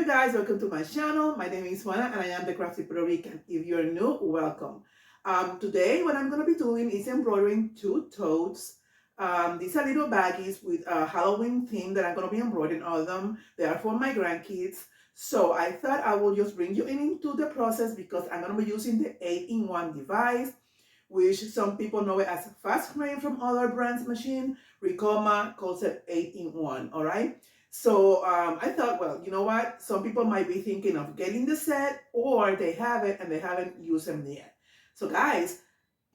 guys, welcome to my channel. My name is Juana and I am the crafty Puerto Rican. If you're new, welcome. Today what I'm going to be doing is embroidering two totes. These are little baggies with a Halloween theme that I'm going to be embroidering on them. They are for my grandkids. So I thought I will just bring you into the process because I'm going to be using the 8-in-1 device, which some people know it as a fast frame from other brands machine. Ricoma calls it 8-in-1, all right? So I thought, well, you know what? Some people might be thinking of getting the set, or they have it and they haven't used them yet. So guys,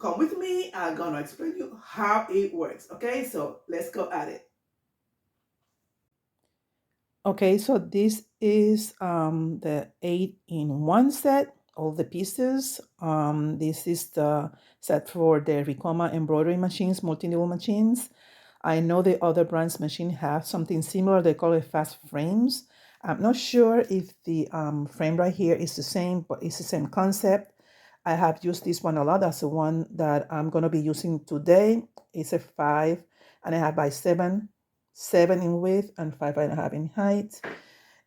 come with me. I'm gonna explain you how it works. Okay, so let's go at it. Okay, so this is the 8-in-1 set, all the pieces. This is the set for the Ricoma embroidery machines, multi-needle machines. I know the other brands machine have something similar. They call it fast frames. I'm not sure if the frame right here is the same, but it's the same concept. I have used this one a lot. That's the one that I'm going to be using today. It's a 5.5 by 7 in width and 5.5 in height.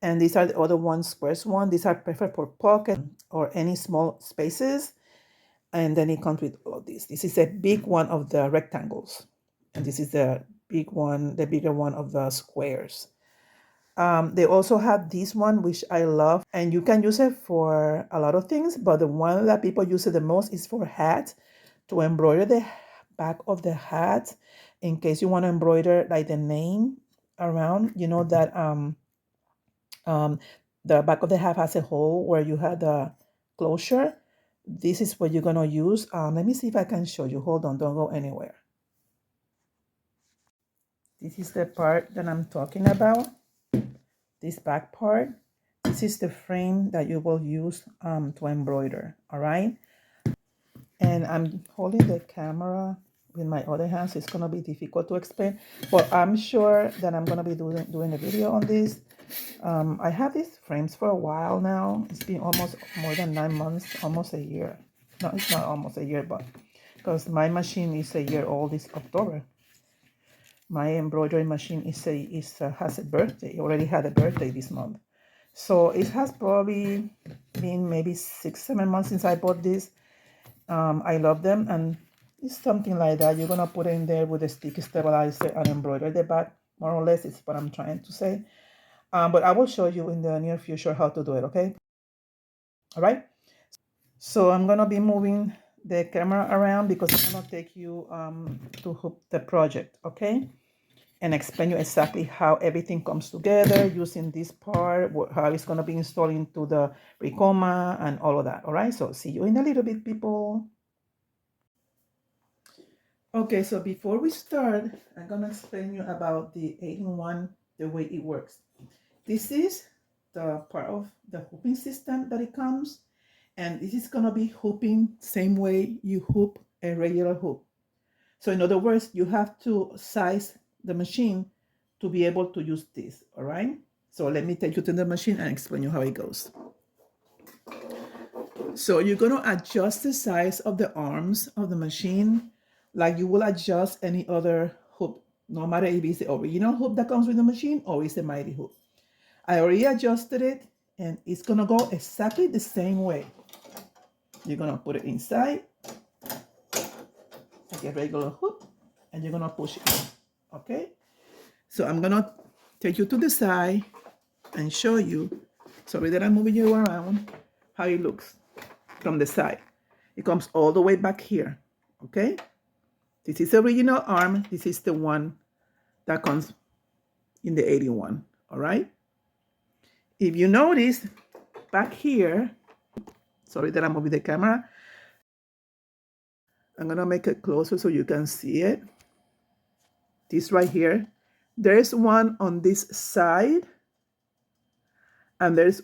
And these are the other ones, squares one. These are perfect for pocket or any small spaces. And then it comes with all of this. This is a big one of the rectangles. And this is the big one, the bigger one of the squares. They also have this one, which I love. And you can use it for a lot of things. But the one that people use it the most is for hats, to embroider the back of the hat in case you want to embroider like the name around. You know that the back of the hat has a hole where you have the closure. This is what you're going to use. Let me see if I can show you. Hold on, don't go anywhere. This is the part that I'm talking about, this back part. This is the frame that you will use to embroider, all right? And I'm holding the camera with my other hand, so it's going to be difficult to explain. But I'm sure that I'm going to be doing a video on this. I have these frames for a while now. It's been almost more than 9 months, almost a year. No, it's not almost a year, but because my machine is a year old this October. My embroidery machine has a birthday. It already had a birthday this month. So it has probably been maybe 6-7 months since I bought this. I love them, and it's something like that. You're gonna put it in there with a sticky stabilizer and embroider the back, more or less. It's what I'm trying to say. But I will show you in the near future how to do it, okay? All right. So I'm gonna be moving the camera around because I'm gonna take you to hoop the project, okay? And explain you exactly how everything comes together using this part, how it's gonna be installed into the Ricoma and all of that. All right. So see you in a little bit, people. Okay, so before we start, I'm gonna explain you about the 8-in-1, the way it works. This is the part of the hooping system that it comes, and this is gonna be hooping same way you hoop a regular hoop. So in other words, you have to size the machine to be able to use this, all right? So let me take you to the machine and explain you how it goes. So you're gonna adjust the size of the arms of the machine like you will adjust any other hoop, no matter if it's the original hoop that comes with the machine or it's a mighty hoop. I already adjusted it and it's gonna go exactly the same way. You're gonna put it inside like a regular hoop and you're gonna push it in, okay? So I'm gonna take you to the side and show you, sorry that I'm moving you around, how it looks from the side. It comes all the way back here, okay? This is the original arm. This is the one that comes in the 8-in-1, all right? If you notice, back here, sorry that I'm moving the camera. I'm gonna make it closer so you can see it. This right here, there's one on this side, and there's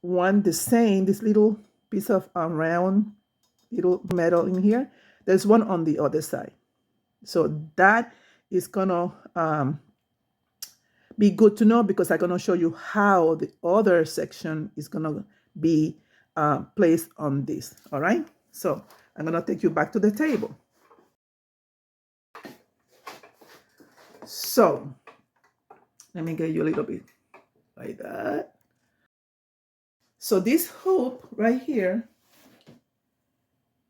one the same, this little piece of round little metal in here. There's one on the other side. So that is gonna be good to know because I'm gonna show you how the other section is gonna be placed on this, all right? So I'm gonna take you back to the table. So let me get you a little bit like that. So this hoop right here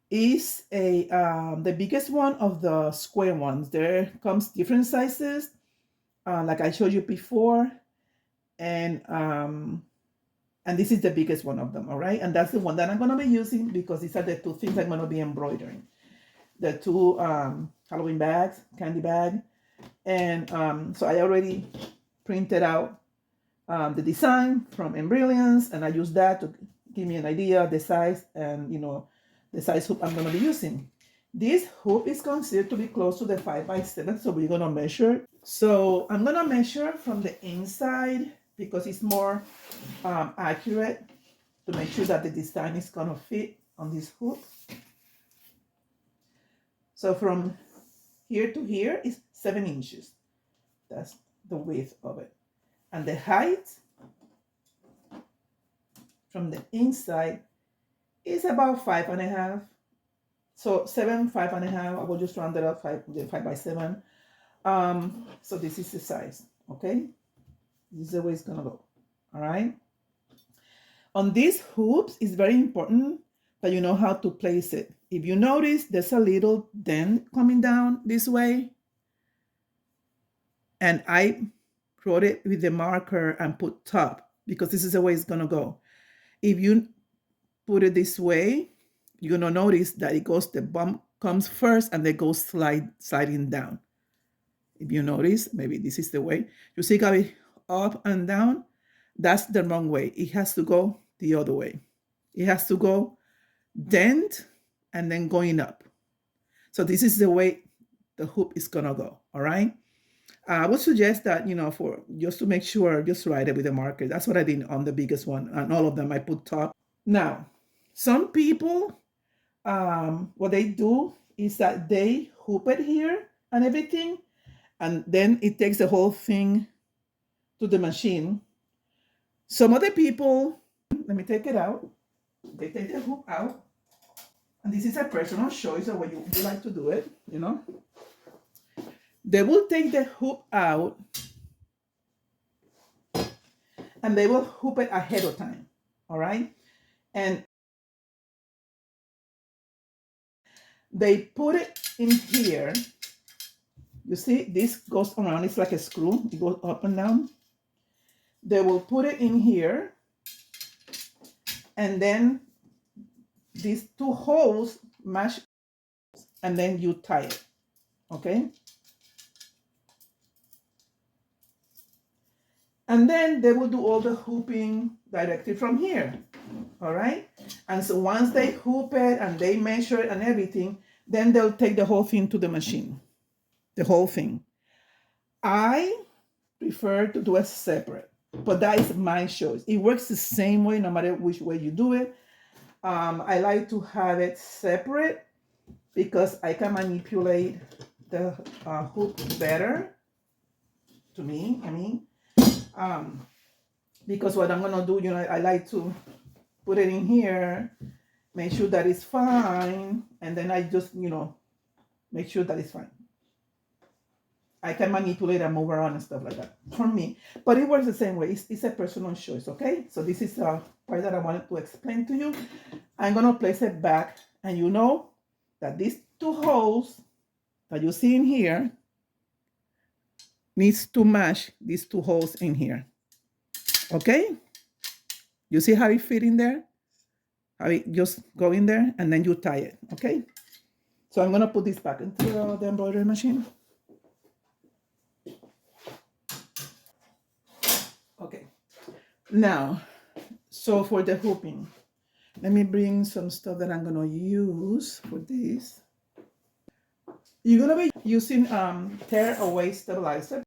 is the biggest one of the square ones. There comes different sizes, like I showed you before, and this is the biggest one of them. All right, and that's the one that I'm going to be using because these are the two things I'm going to be embroidering. The two Halloween bags, candy bag, and so I already printed out the design from Embroidering, and I use that to give me an idea of the size and the size hoop I'm going to be using. This hoop is considered to be close to the 5x7, so we're going to measure. So I'm going to measure from the inside because it's more accurate to make sure that the design is going to fit on this hoop. So from here to here is 7 inches. That's the width of it. And the height from the inside is about 5.5. So 7, 5.5. I will just round it up 5x7. So this is the size. Okay, this is the way it's gonna go. All right. On these hoops, it's very important that you know how to place it. If you notice, there's a little dent coming down this way, and I wrote it with the marker and put top because this is the way it's gonna go. If you put it this way, you're gonna notice that it goes, the bump comes first and then goes sliding down. If you notice, maybe this is the way. You see it up and down. That's the wrong way. It has to go the other way. It has to go dent and then going up. So this is the way the hoop is gonna go. All right. I would suggest that, for just to make sure, just write it with a marker. That's what I did on the biggest one. And all of them, I put top. Now, some people, what they do is that they hoop it here and everything, and then it takes the whole thing to the machine. Some other people, let me take it out. They take the hoop out, and this is a personal choice of what you like to do it, They will take the hoop out and they will hoop it ahead of time, all right? And they put it in here. You see, this goes around, it's like a screw, it goes up and down. They will put it in here, and then these two holes match, and then you tie it, okay? And then they will do all the hooping directly from here, all right? And so once they hoop it and they measure it and everything, then they'll take the whole thing to the machine, the whole thing. I prefer to do it separate, but that is my choice. It works the same way no matter which way you do it. I like to have it separate because I can manipulate the hoop better, to me, because what I'm gonna do, I like to put it in here, make sure that it's fine, and then I just, make sure that it's fine. I can manipulate and move around and stuff like that for me, but it works the same way. It's a personal choice, okay? So this is a part that I wanted to explain to you. I'm gonna place it back, and you know that these two holes that you see in here needs to match these two holes in here, okay? You see how it fit in there? How it just go in there, and then you tie it, okay? So I'm gonna put this back into the embroidery machine. Okay, now, so for the hooping, let me bring some stuff that I'm gonna use for this. You're gonna be using tear away stabilizer,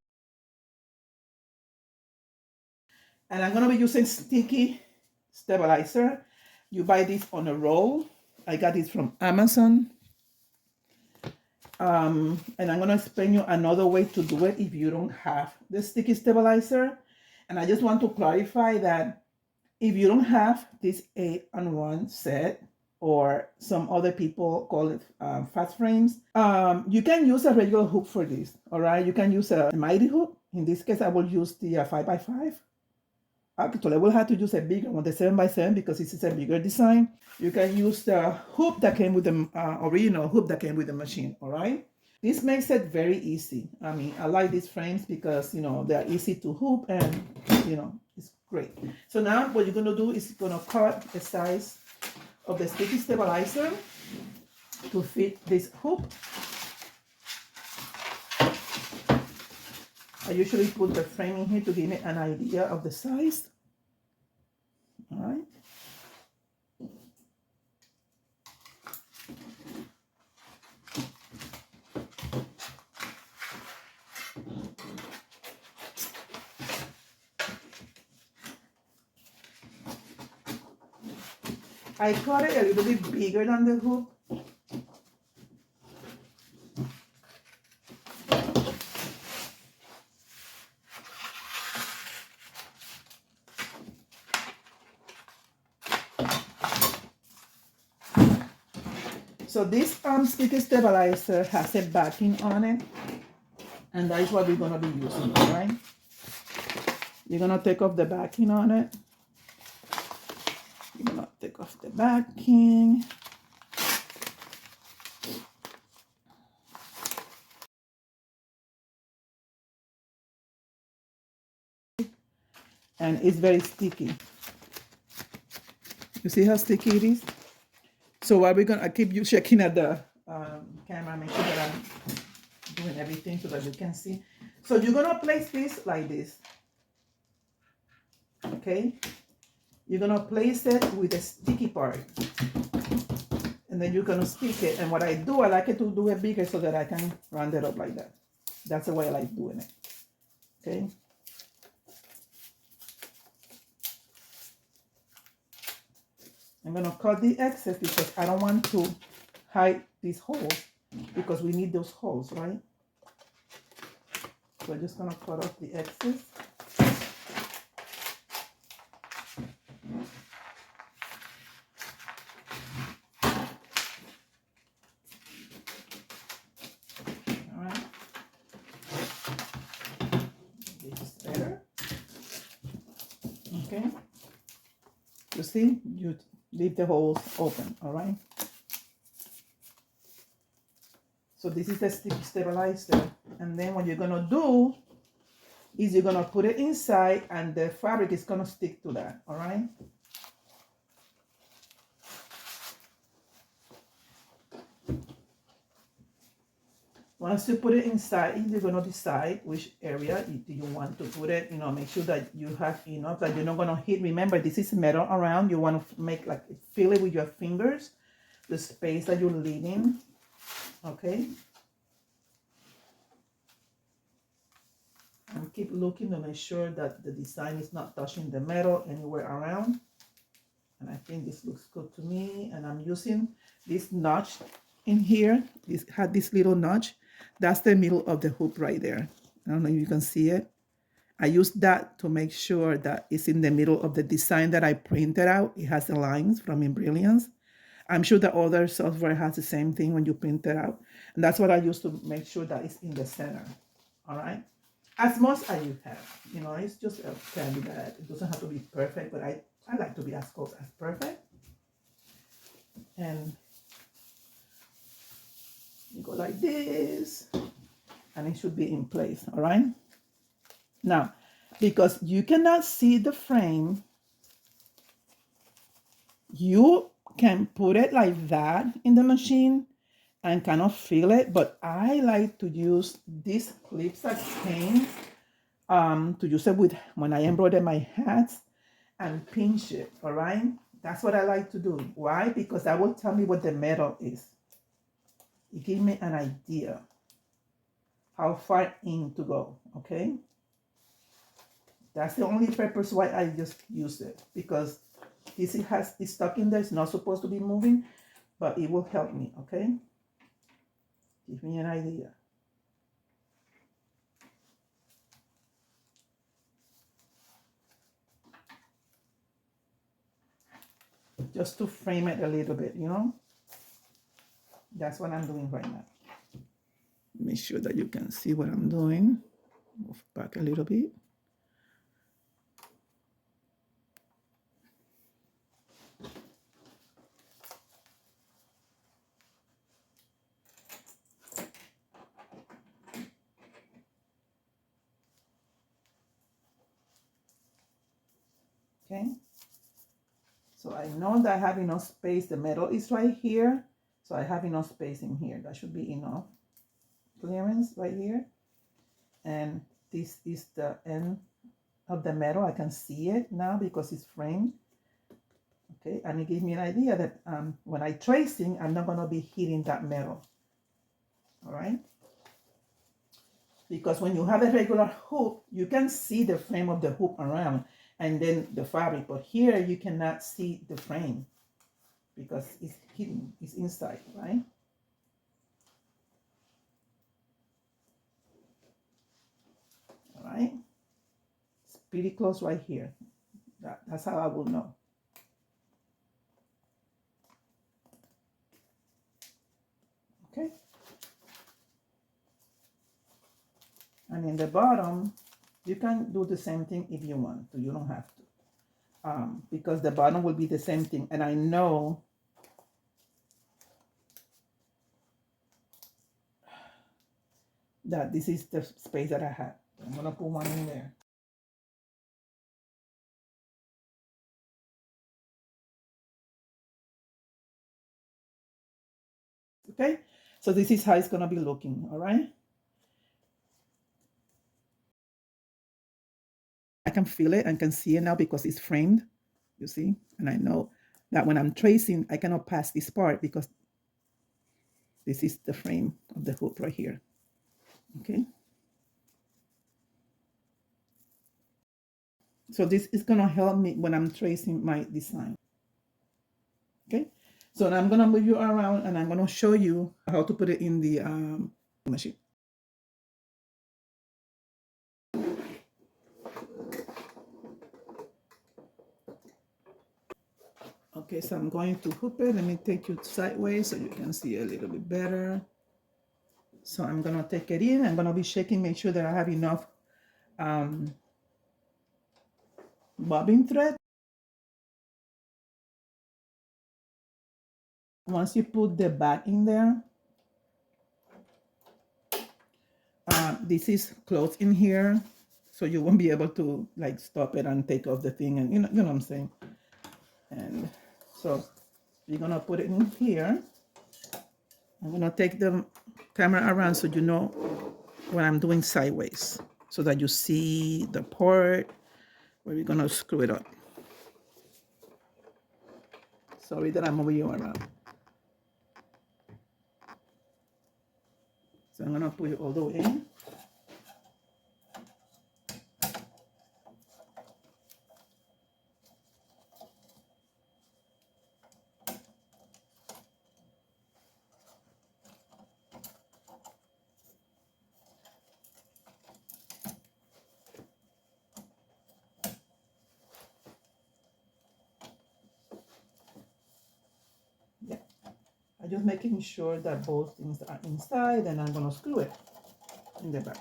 and I'm gonna be using sticky stabilizer. You buy this on a roll. I got this from Amazon. And I'm gonna explain you another way to do it if you don't have the sticky stabilizer. And I just want to clarify that if you don't have this 8-in-1 set, or some other people call it fast frames, you can use a regular hoop for this, all right? You can use a mighty hoop. In this case, I will use the 5x5. Actually, I will have to use a bigger one, the 7x7, because this is a bigger design. You can use the hoop that came with the original hoop that came with the machine, all right? This makes it very easy. I mean, I like these frames because, you know, they're easy to hoop and, you know, it's great. So now what you're going to do is you're going to cut the size of the sticky stabilizer to fit this hoop. I usually put the frame in here to give me an idea of the size. All right. I cut it a little bit bigger than the hoop. So this sticky stabilizer has a backing on it, and that is what we're gonna be using, all right? You're gonna take off the backing on it. You're gonna take off the backing. And it's very sticky. You see how sticky it is? So what we're gonna, I keep you checking at the camera, make sure that I'm doing everything so that you can see. So you're gonna place this like this, okay? You're gonna place it with the sticky part, and then you're gonna stick it. And what I do, I like it to do it bigger so that I can round it up like that. That's the way I like doing it, okay? I'm gonna cut the excess because I don't want to hide these holes because we need those holes, right? So I'm just gonna cut off the excess. All right. This is better. Okay. You see, you leave the holes open, all right? So this is the sticky stabilizer. And then what you're gonna do is you're gonna put it inside and the fabric is gonna stick to that, all right? Once you put it inside, you're gonna decide which area do you want to put it. You know, make sure that you have enough that you're not gonna hit. Remember, this is metal around. You wanna make like, feel it with your fingers, the space that you're leaving, okay? And keep looking to make sure that the design is not touching the metal anywhere around. And I think this looks good to me. And I'm using this notch in here. This had this little notch. That's the middle of the hoop right there. I don't know if you can see it. I used that to make sure that it's in the middle of the design that I printed out. It has the lines from Embroidering. I'm sure the other software has the same thing when you print it out. And that's what I use to make sure that it's in the center. All right. As much as you have, you know, it's just a candy bag. It doesn't have to be perfect, but I like to be as close as perfect. And you go like this, and it should be in place, all right? Now, because you cannot see the frame, you can put it like that in the machine and kind of feel it, but I like to use these clips that came to use it with when I embroider my hats and pinch it, all right? That's what I like to do. Why? Because that will tell me what the metal is. It gives me an idea how far in to go, okay? That's the only purpose why I just use it, because this it's stuck in there. It's not supposed to be moving, but it will help me, okay? Give me an idea. Just to frame it a little bit, you know? That's what I'm doing right now. Make sure that you can see what I'm doing. Move back a little bit. Okay, so I know that I have enough space. The metal is right here, so I have enough space in here. That should be enough clearance right here. And this is the end of the metal. I can see it now because it's framed. Okay, and it gives me an idea that when I tracing, I'm not going to be hitting that metal. All right, because when you have a regular hoop, you can see the frame of the hoop around and then the fabric, but here you cannot see the frame because it's hidden, it's inside, right? All right, it's pretty close right here. That's how I will know. Okay, and in the bottom, you can do the same thing if you want to. You don't have to, because the bottom will be the same thing. And I know that this is the space that I have. I'm gonna put one in there. Okay, so this is how it's gonna be looking. All right, I can feel it and can see it now because it's framed, you see, and I know that when I'm tracing, I cannot pass this part because this is the frame of the hoop right here. Okay, so this is gonna help me when I'm tracing my design. Okay, so now I'm gonna move you around and I'm gonna show you how to put it in the machine. Okay, so I'm going to hoop it. Let me take you sideways so you can see a little bit better. So I'm gonna take it in. I'm gonna be shaking, make sure that I have enough bobbin thread. Once you put the back in there, this is closed in here, so you won't be able to like stop it and take off the thing, and you know what I'm saying. And so you're gonna put it in here. I'm gonna take the camera around so you know what I'm doing sideways, so that you see the part where we're gonna screw it up. Sorry that I'm moving you around. So I'm gonna put it all the way in. Yeah, I'm just making sure that both things are inside, and I'm gonna screw it in the back.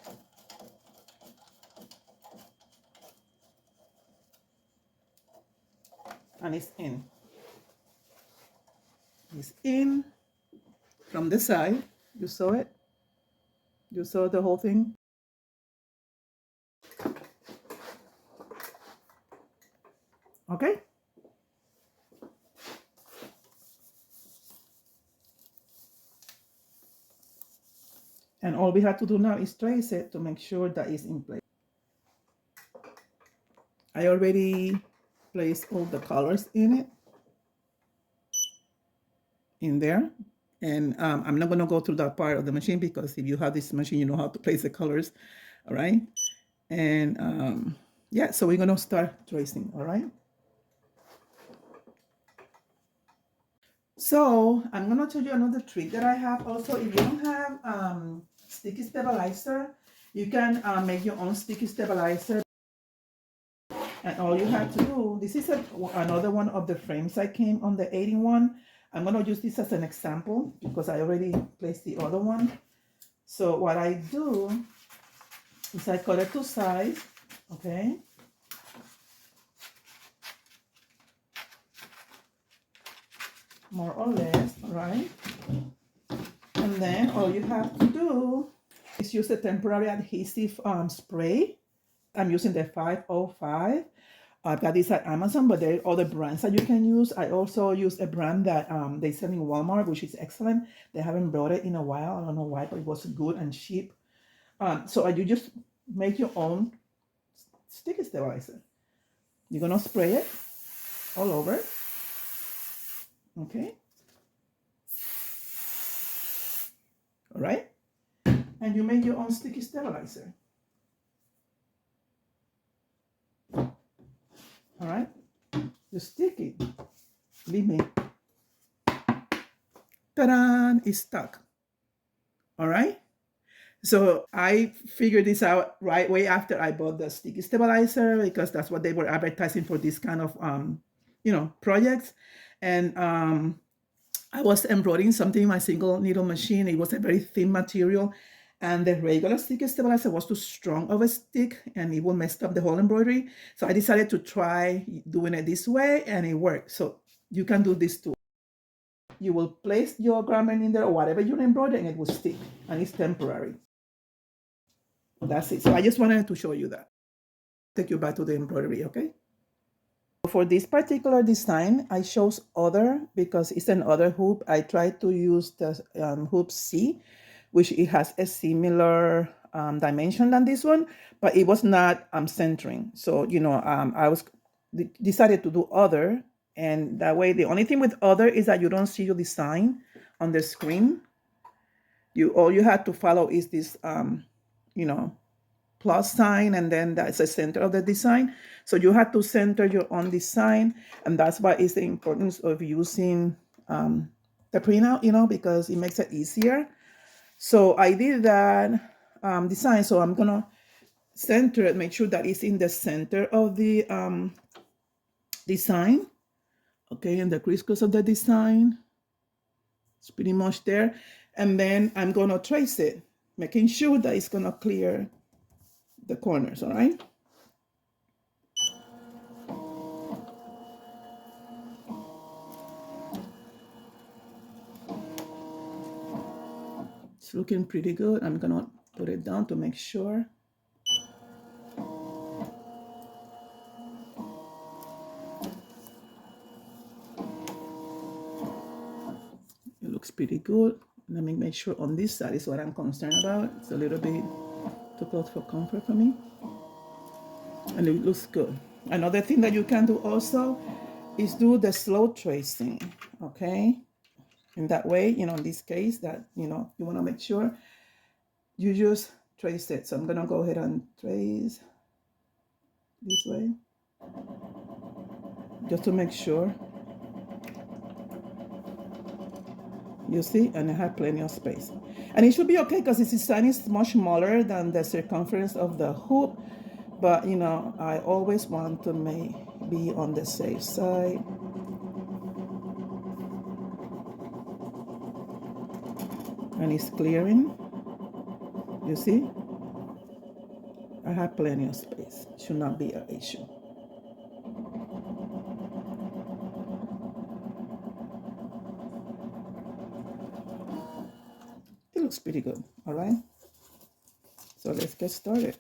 And it's in. It's in from the side. You saw it? You saw the whole thing? Okay? And all we have to do now is trace it to make sure that it's in place. I already placed all the colors in it, in there. And I'm not gonna go through that part of the machine because if you have this machine, you know how to place the colors, all right? And yeah, so we're gonna start tracing, all right? So I'm gonna tell you another trick that I have also. If you don't have sticky stabilizer, you can make your own sticky stabilizer. And all you have to do, this is another one of the frames I came on the 81. I'm gonna use this as an example because I already placed the other one. So what I do is I cut it to size, okay? More or less, right? And then all you have to do is use a temporary adhesive spray. I'm using the 505. I've got this at Amazon, but there are other brands that you can use. I also use a brand that they sell in Walmart, which is excellent. They haven't brought it in a while. I don't know why, but it was good and cheap. So you just make your own sticky stabilizer. You're gonna spray it all over. Okay. All right. And you make your own sticky stabilizer. All right. You stick it. Believe me. Ta-da! It's stuck. All right. So I figured this out right way after I bought the sticky stabilizer, because that's what they were advertising for this kind of projects. And I was embroidering something in my single needle machine. It was a very thin material, and the regular sticky stabilizer was too strong of a stick, and it would mess up the whole embroidery. So I decided to try doing it this way, and it worked. So you can do this too. You will place your garment in there or whatever you're embroidering, it will stick, and it's temporary. That's it. So I just wanted to show you that. Take you back to the embroidery, okay? For this particular design, I chose other because it's an other hoop. I tried to use the hoop C, which it has a similar dimension than this one, but it was not centering. So, I was decided to do other, and that way the only thing with other is that you don't see your design on the screen. All you have to follow is this, plus sign, and then that's the center of the design. So you have to center your own design, and that's why it's the importance of using the printout, because it makes it easier. So I did that design, so I'm gonna center it, make sure that it's in the center of the design, okay, and the crisscross of the design. It's pretty much there. And then I'm gonna trace it, making sure that it's gonna clear the corners, all right? It's looking pretty good. I'm gonna put it down to make sure. It looks pretty good. Let me make sure on this side is what I'm concerned about. It's a little bit too close for comfort for me. And it looks good. Another thing that you can do also is do the slow tracing, okay? In that way, in this case, that, you want to make sure you just trace it. So I'm going to go ahead and trace this way, just to make sure. You see, and I have plenty of space. And it should be okay because this design is much smaller than the circumference of the hoop. But, I always want to be on the safe side. And it's clearing. You see? I have plenty of space. Should not be an issue. It looks pretty good, all right? So let's get started.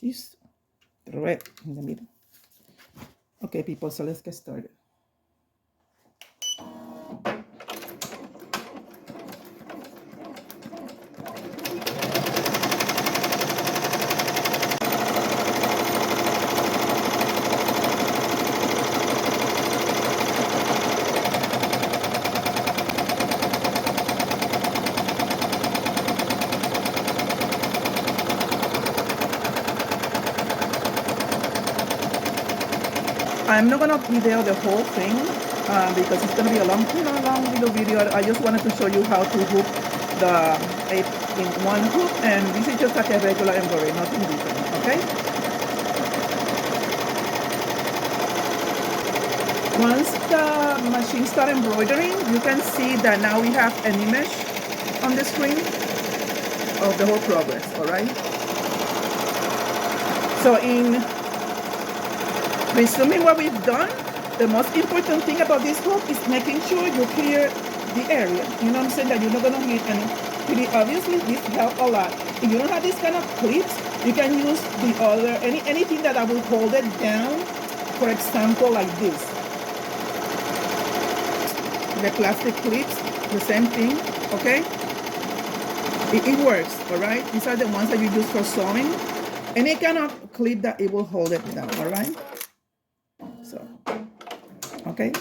This red in the middle. Okay, people, so let's get started. I'm not gonna video the whole thing because it's gonna be a long little video. I just wanted to show you how to hoop the in one hoop, and this is just like a regular embroidery, nothing different. Okay. Once the machine starts embroidering, you can see that now we have an image on the screen of the whole progress. All right. So in resuming what we've done, the most important thing about this hoop is making sure you clear the area. You know what I'm saying? That you're not gonna hit any. Pretty obviously, this helps a lot. If you don't have this kind of clips, you can use the other anything that I will hold it down. For example, like this. The plastic clips, the same thing. Okay. It works. All right. These are the ones that you use for sewing. Any kind of clip that it will hold it down. All right. So, okay.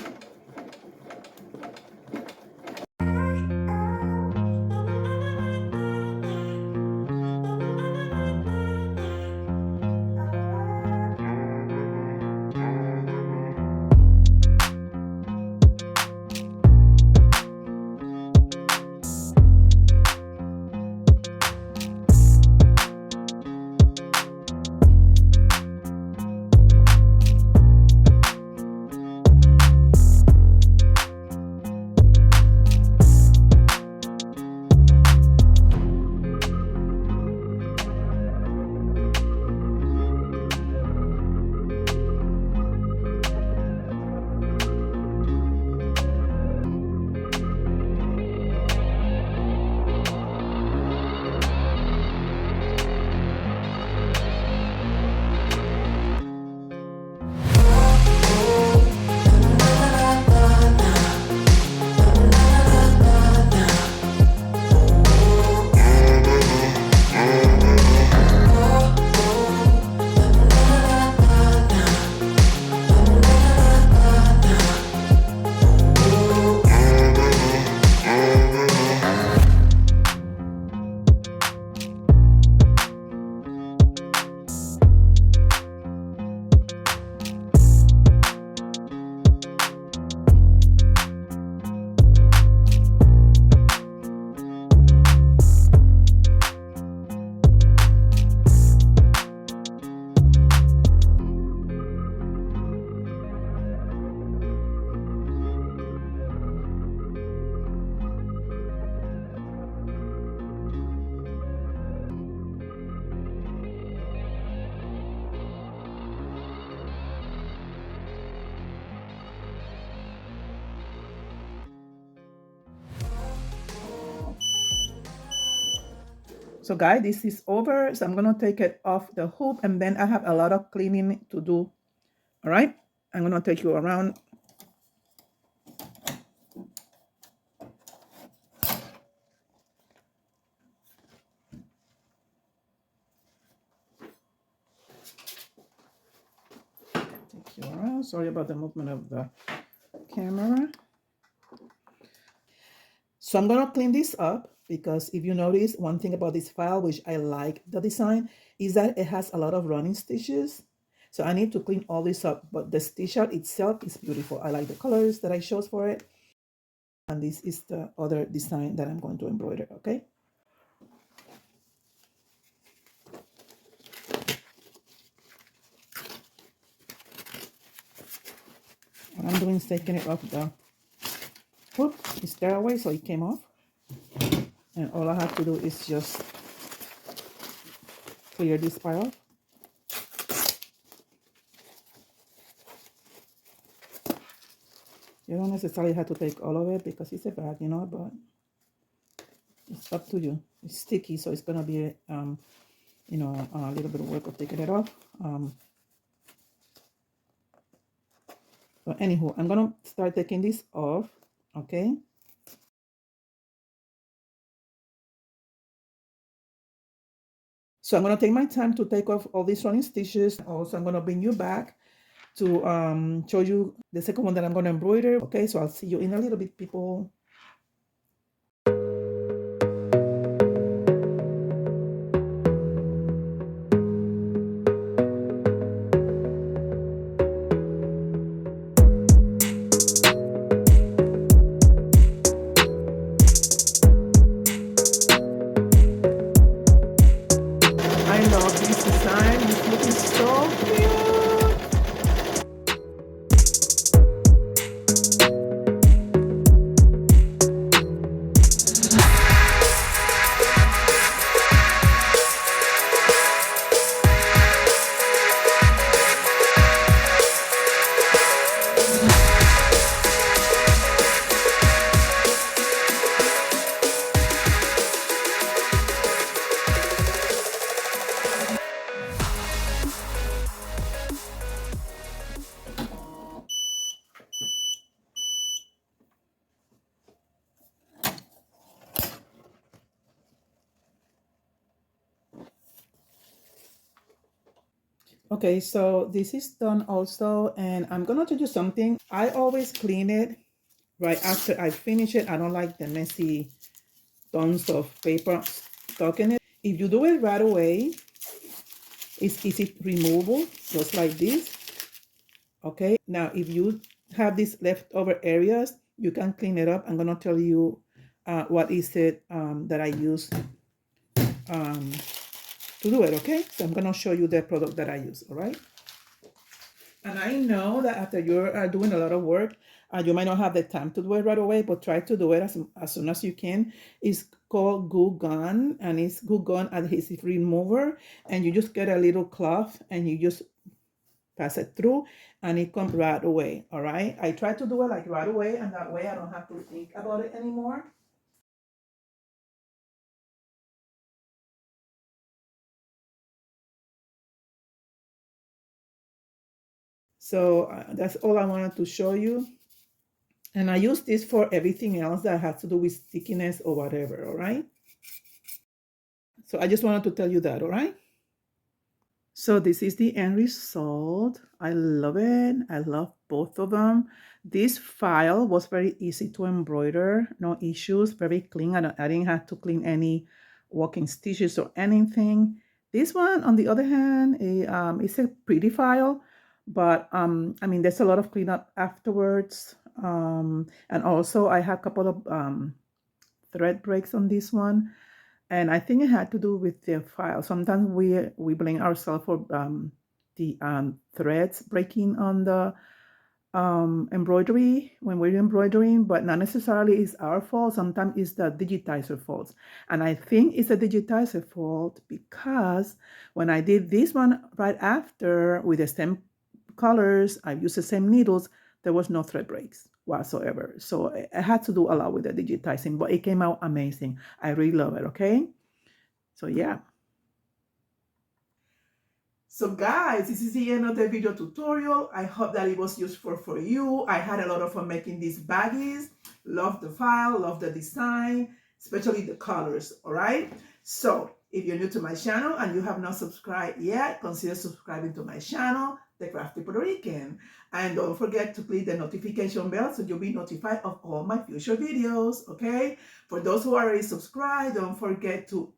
So guys, this is over. So I'm going to take it off the hoop, and then I have a lot of cleaning to do. All right. I'm going to take you around. Take you around. Sorry about the movement of the camera. So I'm going to clean this up, because if you notice, one thing about this file, which I like the design, is that it has a lot of running stitches. So I need to clean all this up, but the stitch out itself is beautiful. I like the colors that I chose for it. And this is the other design that I'm going to embroider, okay? What I'm doing is taking it off the hook. It's there away, so it came off. And all I have to do is just clear this part off. You don't necessarily have to take all of it because it's a bag, you know, but it's up to you. It's sticky, so it's gonna be, you know, a little bit of work of taking it off. So anywho, I'm gonna start taking this off, okay? So I'm gonna take my time to take off all these running stitches. Also, I'm gonna bring you back to show you the second one that I'm gonna embroider. Okay, so I'll see you in a little bit, people. I love this design. This look is so cute. Okay, so this is done also, and I'm gonna tell you something. I always clean it right after I finish it. I don't like the messy tons of paper stuck in it. If you do it right away, it's easy removable, just like this. Okay, now if you have these leftover areas, you can clean it up. I'm gonna tell you what is it that I use um, to do it, okay? So I'm gonna show you the product that I use, all right? And I know that after you're doing a lot of work, you might not have the time to do it right away, but try to do it as soon as you can. It's called Glue Gun, and it's Glue Gun Adhesive Remover. And you just get a little cloth and you just pass it through and it comes right away, all right? I try to do it like right away, and that way I don't have to think about it anymore. So that's all I wanted to show you. And I use this for everything else that has to do with stickiness or whatever, all right? So I just wanted to tell you that, all right? So this is the end result. I love it. I love both of them. This file was very easy to embroider, no issues, very clean. I didn't have to clean any walking stitches or anything. This one, on the other hand, it's a pretty file, but I mean, there's a lot of cleanup afterwards. And also I had a couple of thread breaks on this one. And I think it had to do with the file. Sometimes we blame ourselves for the threads breaking on the embroidery when we're embroidering, but not necessarily it's our fault. Sometimes it's the digitizer fault. And I think it's a digitizer fault because when I did this one right after with the same colors, I used the same needles, there was no thread breaks whatsoever. So I had to do a lot with the digitizing, but it came out amazing. I really love it, okay? So yeah. So guys, this is the end of the video tutorial. I hope that it was useful for you. I had a lot of fun making these baggies. Love the file, love the design, especially the colors, all right? So if you're new to my channel and you have not subscribed yet, consider subscribing to my channel, The Crafty Puerto Rican. And don't forget to click the notification bell so you'll be notified of all my future videos, okay? For those who are already subscribed, don't forget to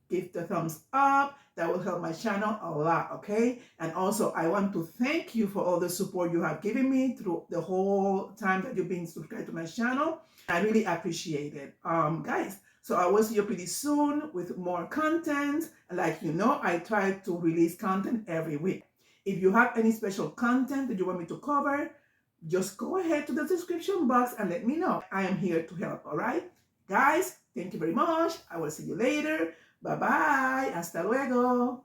give the thumbs up. That will help my channel a lot, okay? And also, I want to thank you for all the support you have given me through the whole time that you've been subscribed to my channel. I really appreciate it. Guys, so I will see you pretty soon with more content. Like you know, I try to release content every week. If you have any special content that you want me to cover, just go ahead to the description box and let me know. I am here to help, all right? Guys, thank you very much. I will see you later. Bye bye. Hasta luego.